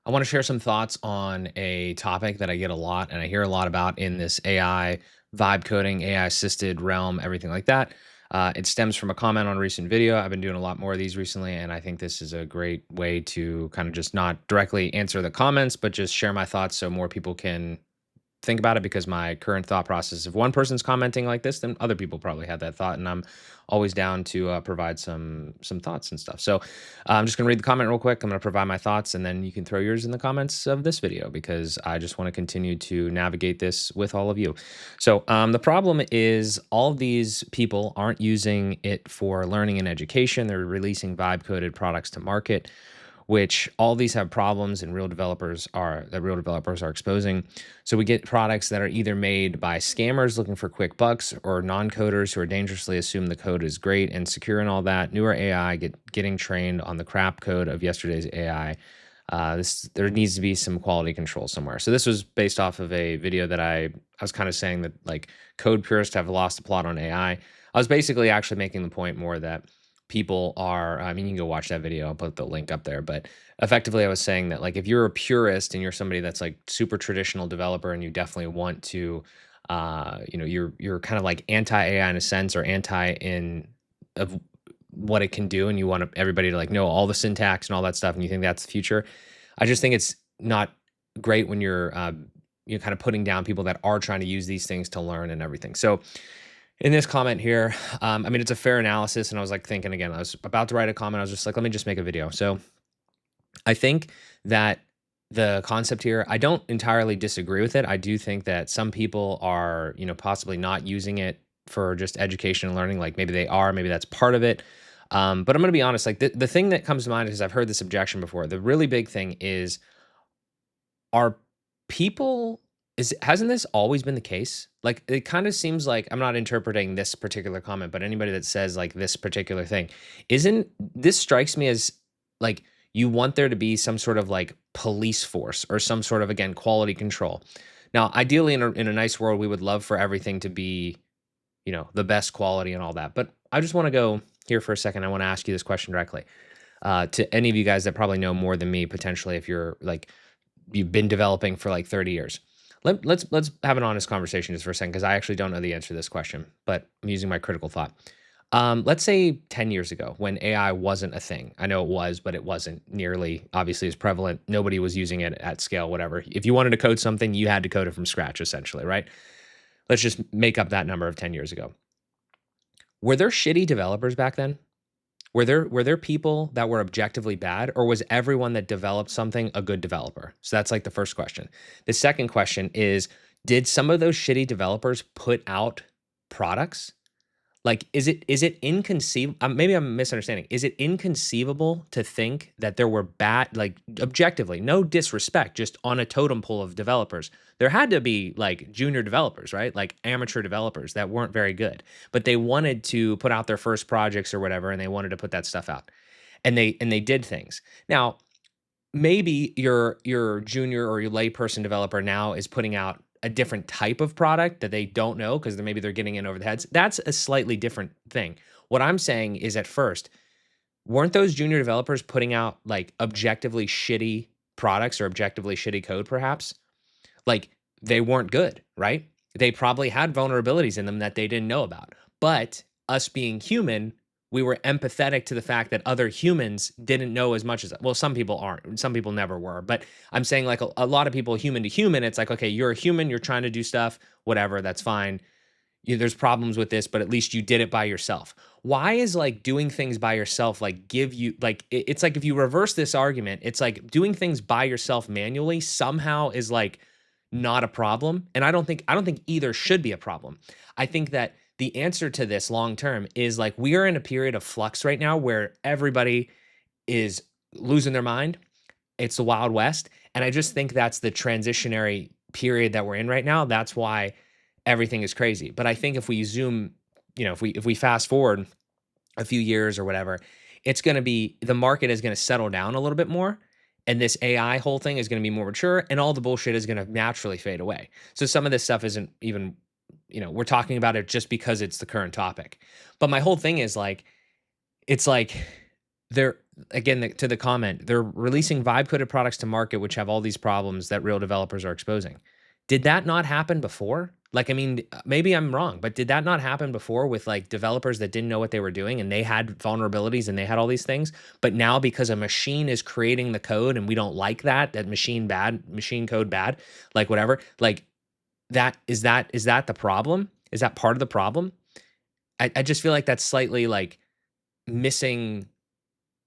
I want to share some thoughts on a topic that I get a lot and I hear a lot about in this AI vibe coding, AI assisted realm, everything like that. It stems from a comment on a recent video. I've been doing a lot more of these recently, and I think this is a great way to kind of just not directly answer the comments, but just share my thoughts so more people can think about it, because my current thought process, if one person's commenting like this, then other people probably had that thought, and I'm always down to provide some thoughts and stuff. So I'm just gonna read the comment real quick. I'm gonna provide my thoughts, and then you can throw yours in the comments of this video, because I just want to continue to navigate this with all of you. So the problem is all of these people aren't using it for learning and education. They're releasing vibe coded products to market, which all these have problems and real developers are exposing. So we get products that are either made by scammers looking for quick bucks, or non-coders who are dangerously assume the code is great and secure and all that. Newer AI getting trained on the crap code of yesterday's AI. There needs to be some quality control somewhere. So this was based off of a video that I was kind of saying that, like, code purists have lost the plot on AI. I was basically actually making the point more that people are, I mean, you can go watch that video. I'll put the link up there. But effectively, I was saying that, like, if you're a purist and you're somebody that's like super traditional developer and you definitely want to, you're kind of like anti AI in a sense, or anti in of what it can do, and you want everybody to like know all the syntax and all that stuff, and you think that's the future. I just think it's not great when you're kind of putting down people that are trying to use these things to learn and everything. So in this comment here, I mean, it's a fair analysis, and I was like thinking again, I was about to write a comment. I was just like, let me just make a video. So I think that the concept here, I don't entirely disagree with it. I do think that some people are, possibly not using it for just education and learning. Like, maybe they are, maybe that's part of it. But I'm going to be honest, like the thing that comes to mind is, I've heard this objection before. The really big thing is, are people hasn't this always been the case? Like, it kind of seems like, I'm not interpreting this particular comment, but anybody that says like this particular thing, isn't this, strikes me as like, you want there to be some sort of like police force, or some sort of, again, quality control. Now, ideally, in a nice world, we would love for everything to be, the best quality and all that. But I just want to go here for a second. I want to ask you this question directly, to any of you guys that probably know more than me, potentially, if you're like, you've been developing for like 30 years. Let's have an honest conversation just for a second, because I actually don't know the answer to this question, but I'm using my critical thought. Let's say 10 years ago, when AI wasn't a thing. I know it was, but it wasn't nearly obviously as prevalent. Nobody was using it at scale, whatever. If you wanted to code something, you had to code it from scratch, essentially, right? Let's just make up that number of 10 years ago. Were there shitty developers back then? Were there people that were objectively bad, or was everyone that developed something a good developer? So that's like the first question. The second question is, did some of those shitty developers put out products? Like, is it inconceivable? Maybe I'm misunderstanding. Is it inconceivable to think that there were bad, like, objectively, no disrespect, just on a totem pole of developers, there had to be like junior developers, right? Like amateur developers that weren't very good, but they wanted to put out their first projects or whatever, and they wanted to put that stuff out, and they did things. Now, maybe your junior or your layperson developer now is putting out a different type of product that they don't know, because maybe they're getting in over the heads. That's a slightly different thing. What I'm saying is, at first, weren't those junior developers putting out like objectively shitty products, or objectively shitty code, perhaps? Like, they weren't good, right? They probably had vulnerabilities in them that they didn't know about. But us being human, we were empathetic to the fact that other humans didn't know as much as, well, some people aren't. Some people never were. But I'm saying, like, a lot of people, human to human, it's like, okay, you're a human, you're trying to do stuff, whatever, that's fine. There's problems with this, but at least you did it by yourself. Why is like doing things by yourself, like, give you like, it's like, if you reverse this argument, it's like doing things by yourself manually somehow is like not a problem. And I don't think either should be a problem. I think that the answer to this long term is, like, we are in a period of flux right now where everybody is losing their mind. It's the Wild West. And I just think that's the transitionary period that we're in right now. That's why everything is crazy. But I think if we zoom, if we fast forward a few years or whatever, it's going to be, the market is going to settle down a little bit more. And this AI whole thing is going to be more mature, and all the bullshit is going to naturally fade away. So some of this stuff isn't even, we're talking about it just because it's the current topic. But my whole thing is like, it's like, they're again, to the comment, they're releasing vibe coded products to market which have all these problems that real developers are exposing. Did that not happen before? Like, I mean, maybe I'm wrong, but did that not happen before with like developers that didn't know what they were doing and they had vulnerabilities and they had all these things? But now because a machine is creating the code and we don't like that machine code bad, like whatever, like that the problem? Is that part of the problem? I just feel like that's slightly like missing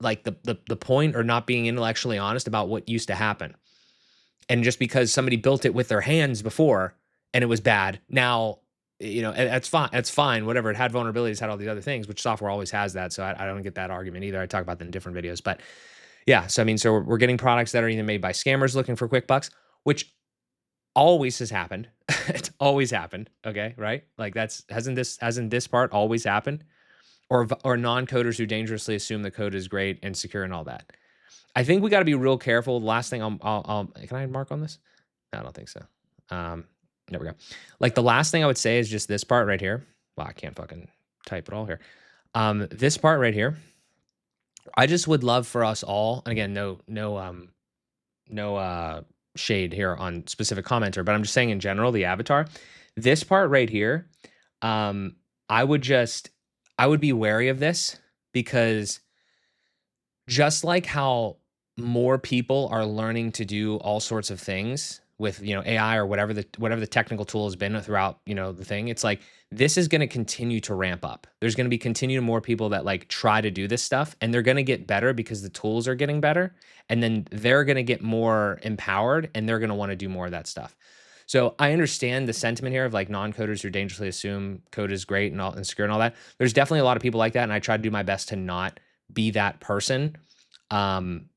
like the point or not being intellectually honest about what used to happen. And just because somebody built it with their hands before and it was bad, now, and that's fine. That's fine. Whatever. It had vulnerabilities, had all these other things, which software always has that. So I don't get that argument either. I talk about that in different videos. But yeah, so I mean, so we're getting products that are either made by scammers looking for quick bucks, which always has happened. It's always happened. Okay, right? Like that's hasn't this part always happened? Or non-coders who dangerously assume the code is great and secure and all that. I think we got to be real careful. The last thing can I mark on this? No, I don't think so. Um, there we go. Like the last thing I would say is just this part right here. Well, I can't fucking type it all here. This part right here. I just would love for us all, and again, no shade here on specific commenter, but I'm just saying in general, the avatar, this part right here, um, I would just, I would be wary of this because just like how more people are learning to do all sorts of things with, AI or whatever the technical tool has been throughout, the thing, it's like this is going to continue to ramp up. There's going to be continue more people that like try to do this stuff and they're going to get better because the tools are getting better and then they're going to get more empowered and they're going to want to do more of that stuff. So I understand the sentiment here of like non-coders who dangerously assume code is great and secure and all that. There's definitely a lot of people like that and I try to do my best to not be that person. Um,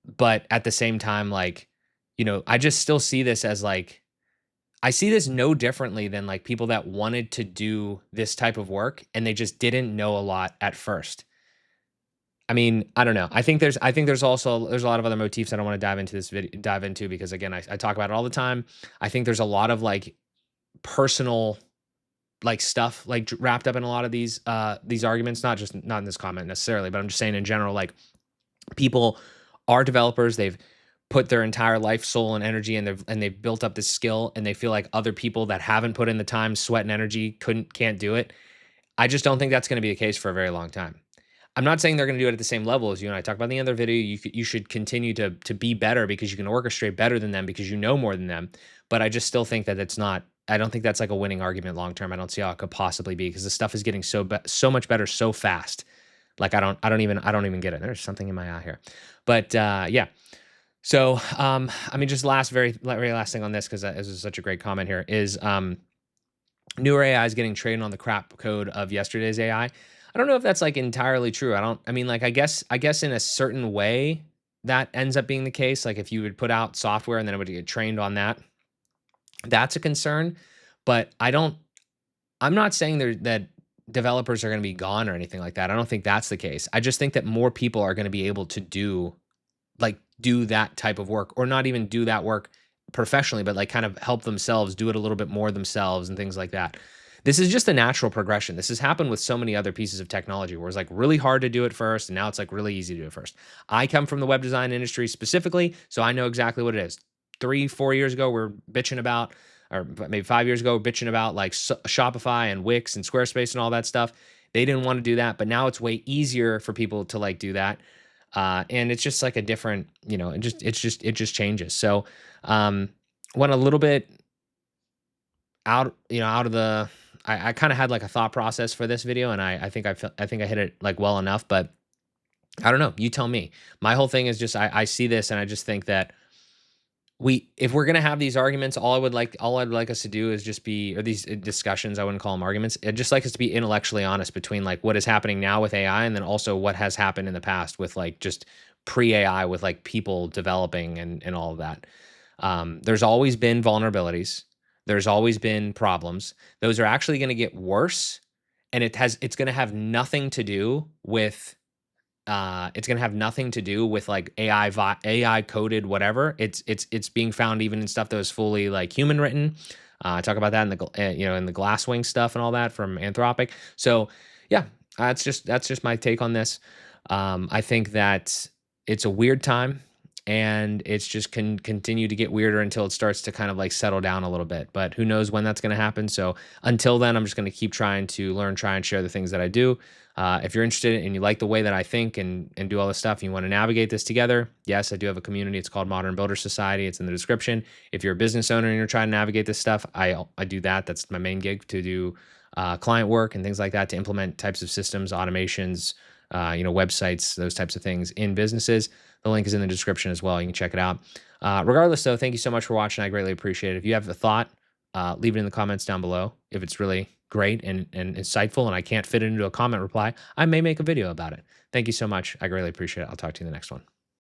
but at the same time, like, I just still see this as like, I see this no differently than like people that wanted to do this type of work and they just didn't know a lot at first. I mean, I don't know. I think there's a lot of other motifs I don't want to dive into because again, I talk about it all the time. I think there's a lot of like personal like stuff like wrapped up in a lot of these arguments, not in this comment necessarily, but I'm just saying in general, like people are developers. They've put their entire life, soul, and energy, and they've built up this skill, and they feel like other people that haven't put in the time, sweat, and energy can't do it. I just don't think that's going to be the case for a very long time. I'm not saying they're going to do it at the same level as you and I talked about in the other video. You should continue to be better because you can orchestrate better than them because you know more than them. But I just still think that it's not. I don't think that's like a winning argument long term. I don't see how it could possibly be because the stuff is getting so much better so fast. Like I don't even get it. There's something in my eye here, but yeah. So I mean, just very last thing on this because this is such a great comment here is newer AI is getting trained on the crap code of yesterday's AI. I don't know if that's like entirely true. I mean, like, I guess in a certain way that ends up being the case. Like if you would put out software and then it would get trained on that, that's a concern. But I'm not saying that developers are going to be gone or anything like that. I don't think that's the case. I just think that more people are going to be able to do that type of work or not even do that work professionally, but like kind of help themselves do it a little bit more themselves and things like that. This is just a natural progression. This has happened with so many other pieces of technology where it's like really hard to do it first and now it's like really easy to do it first. I come from the web design industry specifically, so I know exactly what it is. 3-4 years ago, we're bitching about, or maybe 5 years ago, bitching about like Shopify and Wix and Squarespace and all that stuff. They didn't want to do that, but now it's way easier for people to like do that. And it's just like a different, it just changes. So, went a little bit out of the, I kind of had like a thought process for this video and I think I hit it like well enough, but I don't know. You tell me. My whole thing is just, I see this and I just think that if we're gonna have these arguments, all I'd like us to do is just be, or these discussions, I wouldn't call them arguments. I'd just like us to be intellectually honest between like what is happening now with AI and then also what has happened in the past with like just pre-AI with like people developing and all of that. There's always been vulnerabilities. There's always been problems. Those are actually going to get worse, and it's going to have nothing to do with like AI coded whatever. It's being found even in stuff that was fully like human written. I talk about that in the Glasswing stuff and all that from Anthropic. So yeah, that's just my take on this. I think that it's a weird time, and it's just can continue to get weirder until it starts to kind of like settle down a little bit. But who knows when that's going to happen? So until then, I'm just going to keep trying to learn, try and share the things that I do. If you're interested and you like the way that I think and do all this stuff, and you want to navigate this together, yes, I do have a community. It's called Modern Builder Society. It's in the description. If you're a business owner and you're trying to navigate this stuff, I do that. That's my main gig, to do client work and things like that, to implement types of systems, automations, websites, those types of things in businesses. The link is in the description as well. You can check it out. Regardless, though, thank you so much for watching. I greatly appreciate it. If you have a thought, leave it in the comments down below. If it's really great and insightful and I can't fit it into a comment reply, I may make a video about it. Thank you so much. I greatly appreciate it. I'll talk to you in the next one.